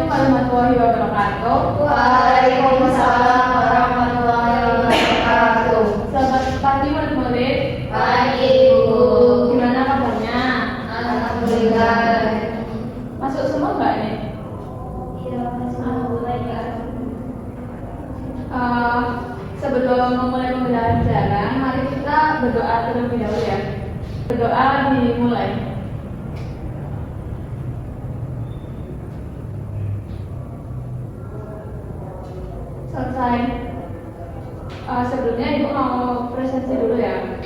Assalamualaikum warahmatullahi wabarakatuh. Waalaikumsalam warahmatullahi wabarakatuh. Selamat pagi murid-murid. Pagi Bu. Gimana kabarnya? Alhamdulillah. Masuk semua nggak nih? Iya, alhamdulillah. Sebelum memulai pembelajaran, mari kita berdoa terlebih dahulu ya. Berdoa dimulai. Selesai. Sebelumnya Ibu mau presentasi dulu ya.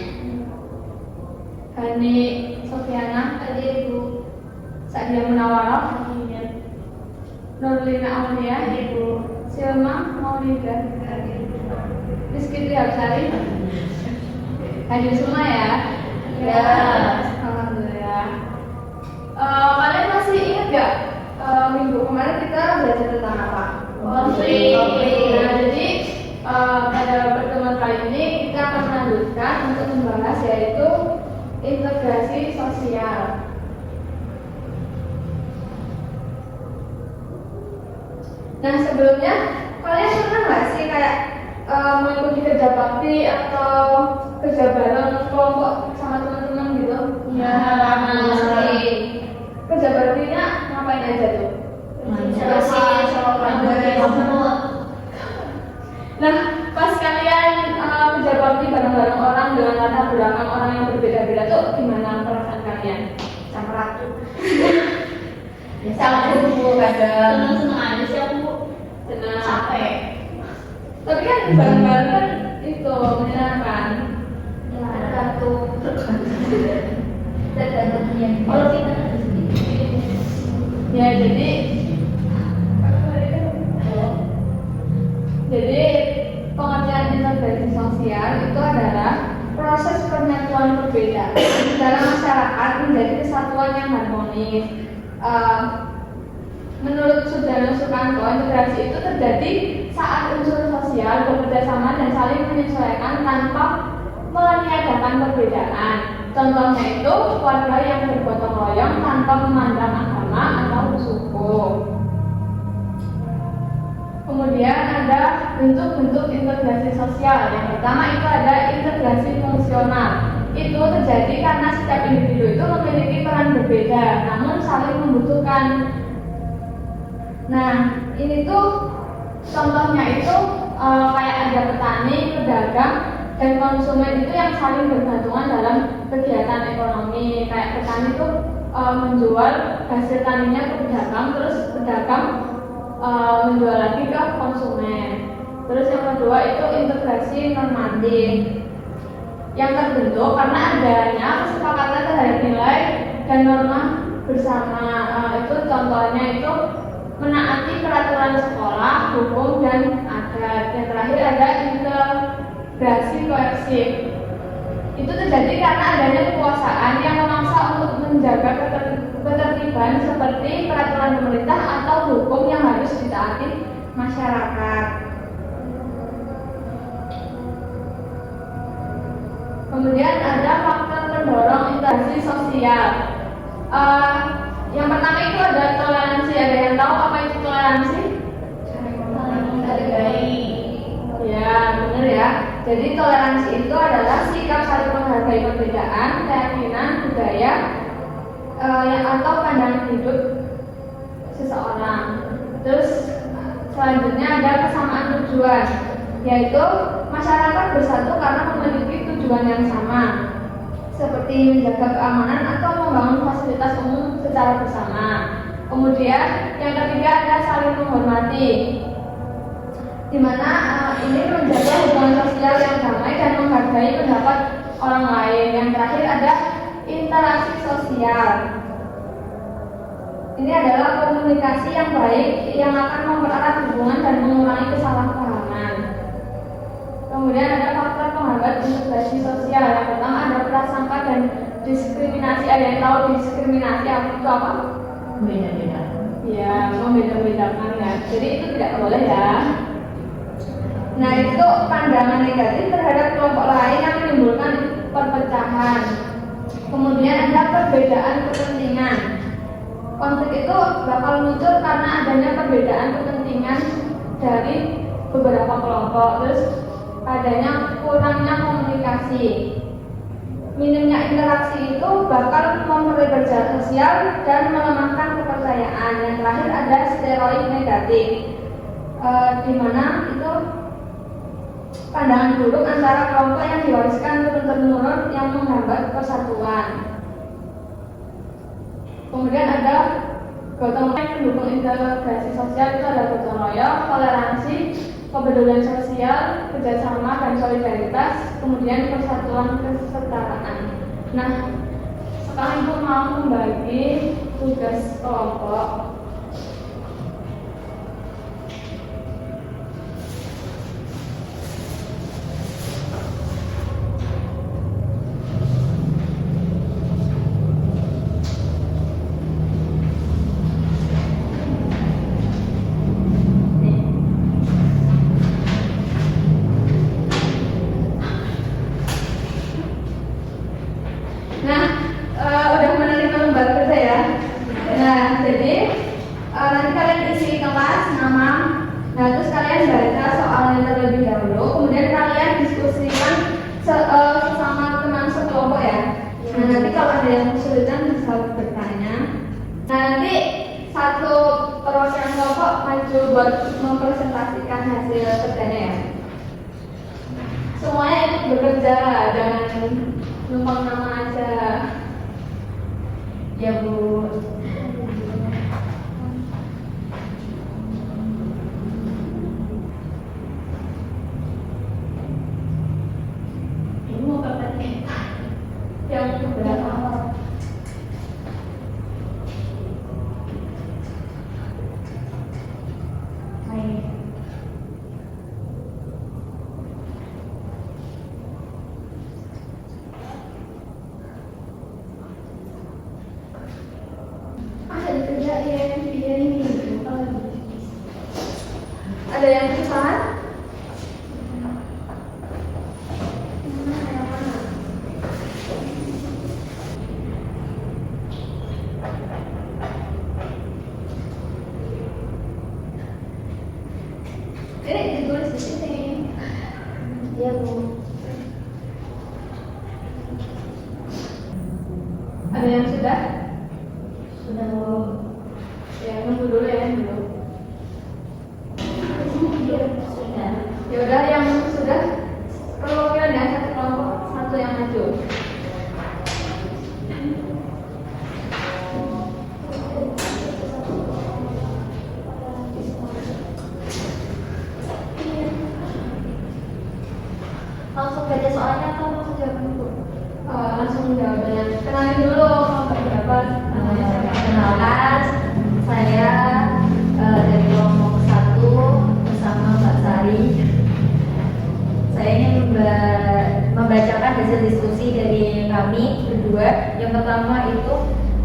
Hani Sofiana, Hadir Bu. Sadia Munawarah, Hadir. Nurlina Aulia, Hadir Bu. Silma Maulida, Hadir. Rizky Triapsari. Hadir semua ya. Ya. Alhamdulillah. Kalian masih ingat gak minggu kemarin kita belajar tentang apa? Konflik. Nah, jadi pada pertemuan kali ini kita akan melanjutkan untuk membahas yaitu integrasi sosial. Nah, sebelumnya kalian pernah nggak sih kayak mengikuti kerja bakti atau kerja bareng kelompok sama teman-teman gitu? Ya, sering. Kerja baktinya ngapain aja tuh? Nah, pas kalian kerja bakti bareng-bareng orang dengan latar belakang orang yang berbeda-beda tuh gimana perasaan kalian? Campur aduk. Campur Bu kadang. Seneng-seneng aja sih aku Bu. Senang. Capek. Tapi kan bareng-bareng kan itu menyenangkan. Ya, tergantung. Tergantung yang kalau kita Ya, jadi pengertian integrasi sosial itu adalah proses penyatuan perbedaan dalam masyarakat menjadi kesatuan yang harmonis. Menurut Sudarno Sukanto, integrasi itu terjadi saat unsur sosial bekerja sama dan saling menyesuaikan tanpa meniadakan perbedaan. Contohnya itu keluarga yang bergotong royong tanpa memandang agama atau suku. Kemudian ada bentuk-bentuk integrasi sosial. Yang pertama itu ada integrasi fungsional. Itu terjadi karena setiap individu itu memiliki peran berbeda, namun saling membutuhkan. Nah, ini tuh contohnya itu kayak ada petani, pedagang, dan konsumen itu yang saling bergantungan dalam kegiatan ekonomi. Kayak petani itu menjual hasil taninya ke pedagang, terus pedagang menjual lagi ke konsumen. Terus yang kedua itu integrasi normatif yang terbentuk karena adanya kesepakatan terhadap nilai dan norma bersama. Itu contohnya itu menaati peraturan sekolah, hukum, dan adat. Yang terakhir ada integrasi koersif. Itu terjadi karena adanya kekuasaan yang memaksa untuk menjaga ketertiban seperti peraturan pemerintah atau hukum yang harus ditaati masyarakat. Kemudian ada faktor pendorong integrasi sosial. Yang pertama itu ada toleransi. Ada yang tahu apa itu toleransi? Ya, benar ya. Jadi toleransi itu adalah sikap saling menghargai perbedaan, keyakinan, budaya, atau pandangan hidup seseorang. Terus selanjutnya ada kesamaan tujuan, yaitu masyarakat bersatu karena memiliki tujuan yang sama, seperti menjaga keamanan atau membangun fasilitas umum secara bersama. Kemudian yang ketiga ada saling menghormati, di mana ini menjaga hubungan sosial yang damai dan menghargai pendapat orang lain. Yang terakhir ada interaksi sosial. Ini adalah komunikasi yang baik yang akan mempererat hubungan dan mengurangi kesalahpahaman. Kemudian ada faktor penghambat integrasi sosial. Yang pertama ada prasangka dan diskriminasi. Ada yang tahu diskriminasi itu apa? Beda-beda. Ya, membeda-bedakan ya. Jadi itu tidak boleh ya. Nah, itu pandangan negatif terhadap kelompok lain yang menimbulkan perpecahan. Kemudian ada perbedaan kepentingan. Konflik itu bakal muncul karena adanya perbedaan kepentingan dari beberapa kelompok, terus adanya kurangnya komunikasi. Minimnya interaksi itu bakal memperlebar jarak sosial dan melemahkan kepercayaan. Yang terakhir ada stereotip negatif, di mana itu pandangan buruk antara kelompok yang diwariskan turun-temurun yang menghambat persatuan. Kemudian ada gotong royong pendukung integrasi sosial, itu ada gotong royong, toleransi, kepedulian sosial, kerjasama dan solidaritas, kemudian persatuan kesetaraan. Nah, sekarang Ibu mau membagi tugas kelompok. Udah menerima lembar kerja ya. Nah, jadi nanti kalian isi kelas nama. Nah, terus kalian baca soalnya terlebih dahulu. Kemudian kalian diskusikan sesama teman sekelompok ya. Nah, nanti kalau ada yang kesulitan bisa bertanya. Nah, nanti satu perwakilan kelompok maju buat mempresentasikan hasil kerjanya ya. Semuanya ikut bekerja, jangan numpang nama aja. Ya Bu. Ini mau PPT Yang keberapa? Ada yang kesusahan? Ini ditulis di sini. ya Bu. Ada yang sudah? Sudah Bu. Ya, nunggu dulu ya, dulu. Sudah. Ya udah, yang sudah perwakilan ya, satu kelompok, satu yang maju. Langsung baca soalnya atau langsung jawaban Bu? Langsung jawabannya. Kenalin dulu kelompok berapa? Namanya siapa? Perkenalkan, saya dari kelompok 1 bersama Mbak Sari. Saya ingin membacakan hasil diskusi dari kami berdua. Yang pertama itu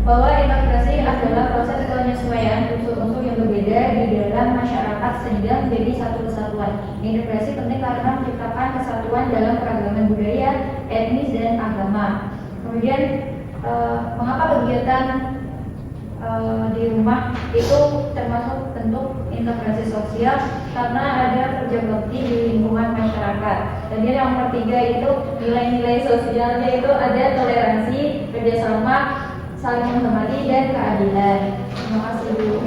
bahwa integrasi adalah proses penyesuaian unsur-unsur yang berbeda di dalam masyarakat sehingga menjadi satu kesatuan. Integrasi penting karena menciptakan kesatuan dalam keragaman budaya, etnis, dan agama. Kemudian mengapa kegiatan di rumah itu termasuk bentuk integrasi sosial? Karena ada kerja bakti di lingkungan masyarakat. Dan yang nomor 3 itu nilai-nilai sosialnya itu ada toleransi, kerjasama, saling menghormati, dan keadilan. Terima kasih Bu.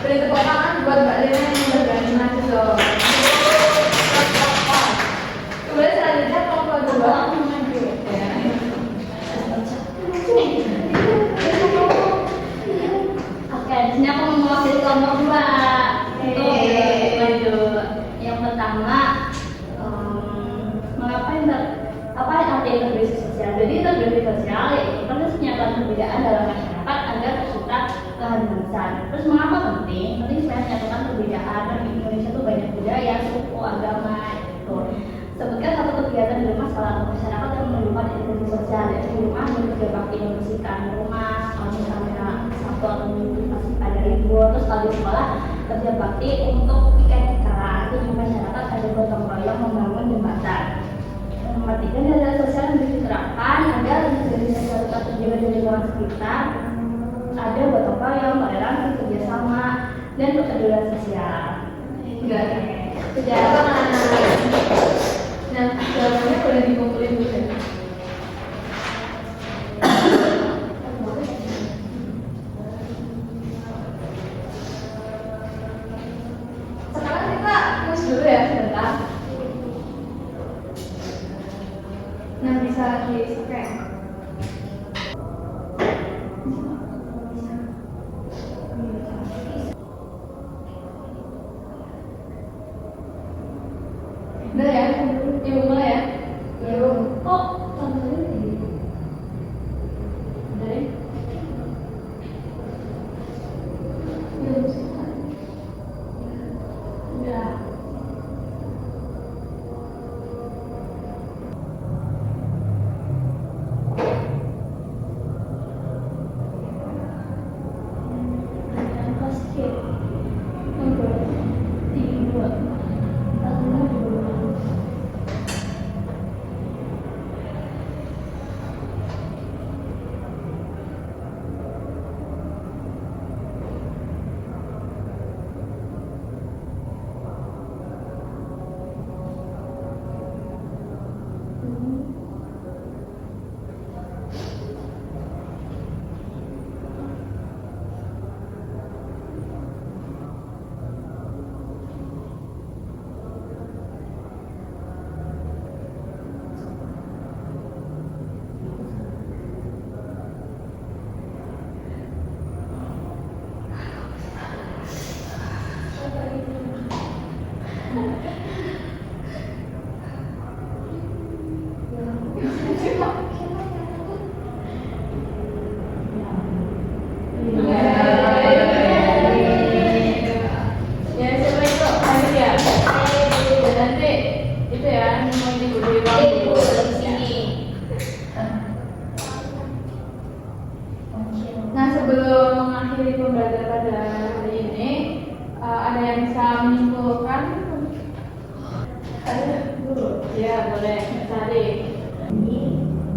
Beri tepuk tangan buat Mbak Lina yang udah berani maju dong. Kemudian selanjutnya kelompok 2 maju. Ya. Oke, di sini aku mewakili kelompok 2. Itu maju. Yang pertama, mengapa apa arti integrasi sosial? Jadi integrasi sosial yaitu proses penyatuan perbedaan dalam masyarakat agar tercipta keharmonisan. Terus mengapa penting? Penting supaya menyatukan perbedaan. Dan di Indonesia itu banyak budaya, suku, agama, itu. Sebutkan satu kegiatan di rumah salah satu masyarakat yang menunjukkan integrasi sosial. Yaitu di rumah bekerja bakti membersihkan rumah, kalau misalnya Sabtu atau Minggu masih pada libur. Terus kalau di sekolah kerja bakti untuk ikan-ikan. Itu di masyarakat ada gotong royong membangun jembatan. Nomor 3, nilai sosial yang diterapkan agar integrasi sosial tetap terjaga di lingkungan sekitar. Ada gotong royong, Enggak. Sejarah mana? Nah, jawabannya boleh dikumpulin dulu ya. Sekarang kita kuis dulu ya sebentar. Nah, bisa di-scan. Udah ya, ibu mulai ya. Yuk. Oh, contohnya di dari belum sih. Udah. Basket. Nomor 3. Ya, siapa itu? Hadir ya? Dan nanti itu ya, mau ibu di ruang Ibu guru. di sini. Nah, sebelum mengakhiri pembelajaran pada hari ini, ada yang bisa menyimpulkan? Ada dulu. Ya, boleh. Cari. Ini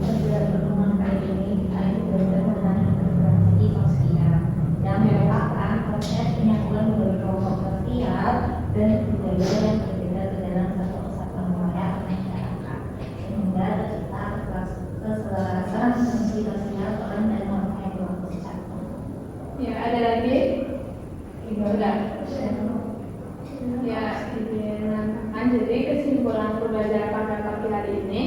pembelajaran pertemuan kali ini kita itu belajar tentang integrasi sosial yang merupakan proses penyatuan dari kelompok sosial dan budaya yang berbeda ke dalam satu kesatuan wilayah masyarakat sehingga tercipta keselarasan fungsi sosial peran dan norma yang berlaku secara Ya, ada lagi? Sudah. Ya, dilanjutkan. Jadi kesimpulan pembelajaran pada pagi hari ini,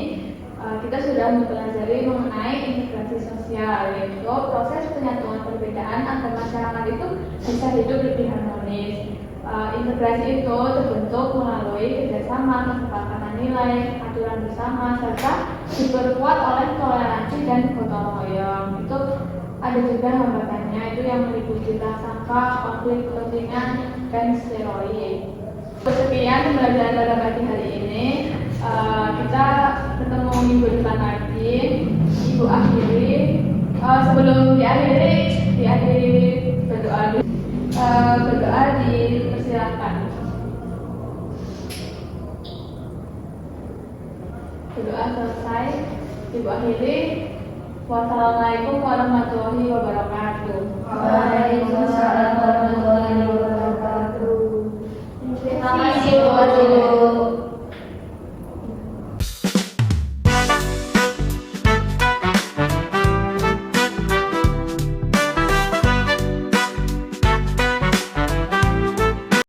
kita sudah mempelajari mengenai integrasi sosial, yaitu proses penyatuan perbedaan agar masyarakat itu bisa hidup lebih harmonis. Integrasi itu terbentuk melalui kerjasama, kesepakatan nilai, aturan bersama, serta diperkuat oleh toleransi dan gotong royong. Itu ada juga hambatannya, itu yang meliputi prasangka, konflik kepentingan, dan stereotip. Sekian pembelajaran pada pagi hari ini. Kita ketemu minggu depan lagi. Ibu akhiri. Sebelum diakhiri berdoa dulu. Berdoa dipersilakan. Berdoa selesai. Ibu akhiri. Wassalamualaikum warahmatullahi wabarakatuh. Waalaikumsalam warahmatullahi wabarakatuh. Terima kasih Bu.